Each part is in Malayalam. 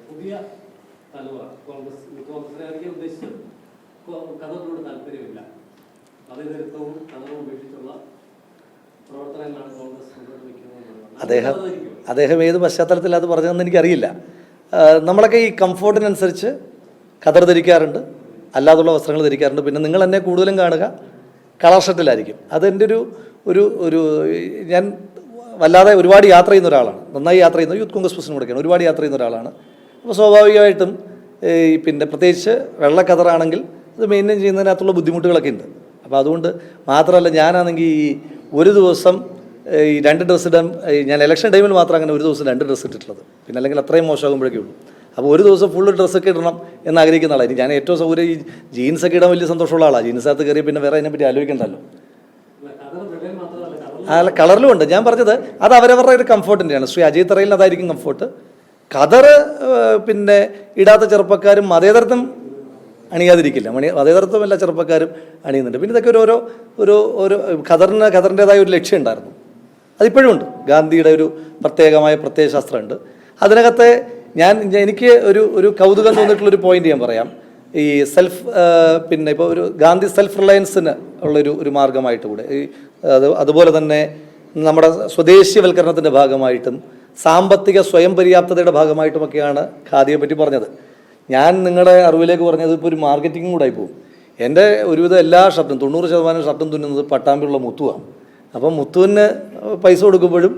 പുതിയ തലമുറ കോൺഗ്രസിനെ ഉദ്ദേശിച്ചത് കഥകളോട് താല്പര്യമില്ല, മതേതരത്വവും കഥകളും ഉപേക്ഷിച്ചുള്ള പ്രവർത്തനങ്ങളാണ് കോൺഗ്രസ് മുന്നോട്ട് വയ്ക്കുന്നത്. അദ്ദേഹം ഏത് പശ്ചാത്തലത്തിൽ അത് പറഞ്ഞതെന്ന് എനിക്കറിയില്ല. നമ്മളൊക്കെ ഈ കംഫോർട്ടിനനുസരിച്ച് ഖദർ ധരിക്കാറുണ്ട്, അല്ലാതുള്ള വസ്ത്രങ്ങൾ ധരിക്കാറുണ്ട്. പിന്നെ നിങ്ങൾ എന്നെ കൂടുതലും കാണുക കളർ ഷർട്ടിലായിരിക്കും. അതെൻ്റെ ഒരു ഞാൻ വല്ലാതെ ഒരുപാട് യാത്ര ചെയ്യുന്ന ഒരാളാണ്, നന്നായി യാത്ര ചെയ്യുന്ന യൂത്ത് കോൺഗ്രസ് പ്രസിഡന്റിനോടൊക്കെയാണ് ഒരുപാട് യാത്ര ചെയ്യുന്ന ഒരാളാണ്. അപ്പോൾ സ്വാഭാവികമായിട്ടും പിന്നെ പ്രത്യേകിച്ച് വെള്ള ഖദറാണെങ്കിൽ അത് മെയിൻറ്റെയിൻ ചെയ്യുന്നതിനകത്തുള്ള ബുദ്ധിമുട്ടുകളൊക്കെ ഉണ്ട്. അപ്പോൾ അതുകൊണ്ട് മാത്രമല്ല, ഞാനാണെങ്കിൽ ഈ ഒരു ദിവസം ഈ 2 ഡ്രസ്സ് ഇടാൻ, ഞാൻ ഇലക്ഷൻ ടൈമിൽ മാത്രം അങ്ങനെ ഒരു ദിവസം 2 ഡ്രസ്സ് ഇട്ടിട്ടുള്ളത്. പിന്നെ അല്ലെങ്കിൽ അത്രയും മോശമാകുമ്പോഴേക്കേ ഉള്ളൂ. അപ്പോൾ ഒരു ദിവസം ഫുള്ള് ഡ്രസ്സൊക്കെ ഇടണം എന്നാഗ്രഹിക്കുന്ന ആളാണ് ഞാൻ. ഏറ്റവും സൗകര്യം ഈ ജീൻസൊക്കെ ഇടാൻ വലിയ സന്തോഷമുള്ള ആളാണ്. ജീൻസകത്ത് കയറി പിന്നെ വേറെ അതിനെപ്പറ്റി ആലോചിക്കണ്ടല്ലോ. അല്ല, കളറിലും ഉണ്ട്. ഞാൻ പറഞ്ഞത് അത് അവരവരുടെ ഒരു കംഫോർട്ടിൻ്റെയാണ്. ശ്രീ അജയ് തറയിൽ അതായിരിക്കും കംഫോർട്ട്. ഖദർ പിന്നെ ഇടാത്ത ചെറുപ്പക്കാരും മതേതരത്വം അണിയാതിരിക്കില്ല. മതേതരത്വമല്ല ചെറുപ്പക്കാരും അണിയുന്നുണ്ട്. പിന്നെ ഇതൊക്കെ ഒരു ഖദറിൻ്റെതായ ഒരു ലക്ഷ്യം ഉണ്ടായിരുന്നു, അതിപ്പോഴും ഉണ്ട്. ഗാന്ധിയുടെ ഒരു പ്രത്യേകമായ പ്രത്യയശാസ്ത്രമുണ്ട് അതിനകത്തെ. എനിക്ക് ഒരു കൗതുകം തോന്നിയിട്ടുള്ളൊരു പോയിന്റ് ഞാൻ പറയാം. ഈ പിന്നെ ഇപ്പോൾ ഒരു ഗാന്ധി സെൽഫ് റിലയൻസിന് ഉള്ളൊരു മാർഗമായിട്ട് കൂടെ അതുപോലെ തന്നെ നമ്മുടെ സ്വദേശീയവൽക്കരണത്തിൻ്റെ ഭാഗമായിട്ടും സാമ്പത്തിക സ്വയം പര്യാപ്തതയുടെ ഭാഗമായിട്ടുമൊക്കെയാണ് ഖാദിയെ പറ്റി പറഞ്ഞത്. ഞാൻ നിങ്ങളുടെ അറിവിലേക്ക് പറഞ്ഞത് ഇപ്പോൾ ഒരു മാർക്കറ്റിംഗ് കൂടെ ആയി പോകും. എൻ്റെ ഒരുവിധം എല്ലാ ഷർട്ടും 90% ഷർട്ടും തുന്നുന്നത് പട്ടാമ്പിയുള്ള മുത്തുവാണ്. അപ്പം മുത്തുവിന് പൈസ കൊടുക്കുമ്പോഴും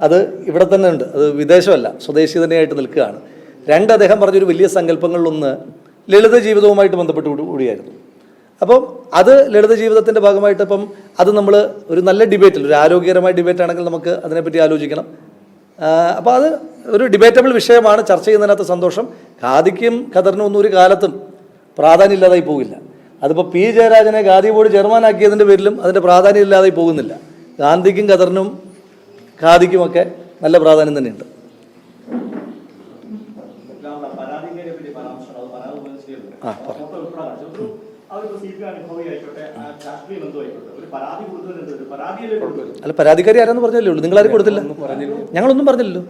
അത് ഇവിടെ തന്നെ ഉണ്ട്, അത് വിദേശമല്ല, സ്വദേശി തന്നെയായിട്ട് നിൽക്കുകയാണ്. 2, അദ്ദേഹം പറഞ്ഞൊരു വലിയ സങ്കല്പങ്ങളിലൊന്ന് ലളിത ജീവിതവുമായിട്ട് ബന്ധപ്പെട്ട് കൂടിയായിരുന്നു. അപ്പം അത് ലളിത ജീവിതത്തിൻ്റെ ഭാഗമായിട്ട് ഇപ്പം അത് നമ്മൾ ഒരു നല്ല ഡിബേറ്റിൽ, ഒരു ആരോഗ്യകരമായ ഡിബേറ്റ് ആണെങ്കിൽ നമുക്ക് അതിനെപ്പറ്റി ആലോചിക്കണം. അപ്പോൾ അത് ഒരു ഡിബേറ്റബിൾ വിഷയമാണ്. ചർച്ച ചെയ്യുന്നതിനകത്ത് സന്തോഷം. ഖാദിക്കും ഖദറിനും ഒന്നും ഒരു കാലത്തും പ്രാധാന്യം ഇല്ലാതായി പോകില്ല. അതിപ്പോൾ പി ജയരാജനെ ഖാദി ബോർഡ് ചെയർമാനാക്കിയതിൻ്റെ പേരിലും അതിൻ്റെ പ്രാധാന്യം ഇല്ലാതായി പോകുന്നില്ല. ഗാന്ധിക്കും ഖദറിനും ഖാദിക്കുമൊക്കെ നല്ല പ്രാധാന്യം തന്നെയുണ്ട്. അല്ല, പരാതിക്കാരി ആരാന്ന് പറഞ്ഞല്ലേ ഉള്ളൂ, നിങ്ങളാരും കൊടുത്തില്ല, ഞങ്ങളൊന്നും പറഞ്ഞില്ലല്ലോ.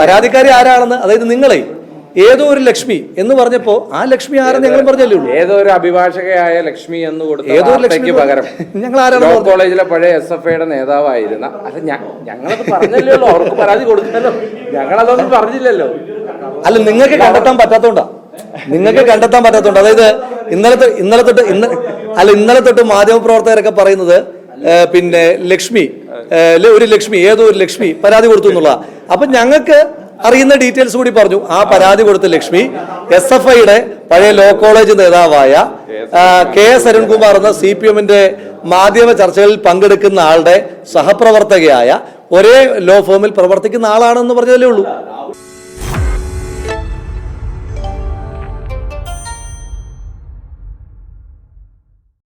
പരാതിക്കാരി ആരാണെന്ന്, അതായത് നിങ്ങളെ ഏതോ ഒരു ലക്ഷ്മി എന്ന് പറഞ്ഞപ്പോ ആ ലക്ഷ്മി ആരെന്ന് ഞങ്ങളും പറഞ്ഞല്ലേ ഉള്ളൂ. ഏതോ ഒരു അഭിഭാഷകയായ ലക്ഷ്മി എന്ന് കൊടുത്ത ഏതോ ലക്ഷ്മിക്ക് പകരം ഞങ്ങൾ ആരാണ് കോളേജിലെ പഴയ SFIയുടെ നേതാവായിരുന്ന അല്ല ഞങ്ങളത് പറഞ്ഞല്ലേ ഉള്ളൂ. അവർക്ക് പരാതി കൊടുത്തല്ലോ, ഞങ്ങളതൊന്നും പറഞ്ഞില്ലല്ലോ. അല്ല, നിങ്ങൾക്ക് കണ്ടെത്താൻ പറ്റാത്തോണ്ടാ, അതായത് ഇന്നലെ തൊട്ട് മാധ്യമപ്രവർത്തകരൊക്കെ പറയുന്നത് പിന്നെ ഏതോ ഒരു ലക്ഷ്മി പരാതി കൊടുത്തു എന്നുള്ള. അപ്പൊ ഞങ്ങൾക്ക് അറിയുന്ന ഡീറ്റെയിൽസ് കൂടി പറഞ്ഞു. ആ പരാതി കൊടുത്ത ലക്ഷ്മി SFIയുടെ പഴയ ലോ കോളേജ് നേതാവായ KS അരുൺകുമാർ എന്ന CPMന്റെ മാധ്യമ ചർച്ചകളിൽ പങ്കെടുക്കുന്ന ആളുടെ സഹപ്രവർത്തകയായ ഒരേ ലോ ഫേമിൽ പ്രവർത്തിക്കുന്ന ആളാണെന്ന് പറഞ്ഞതല്ലേ ഉള്ളൂ.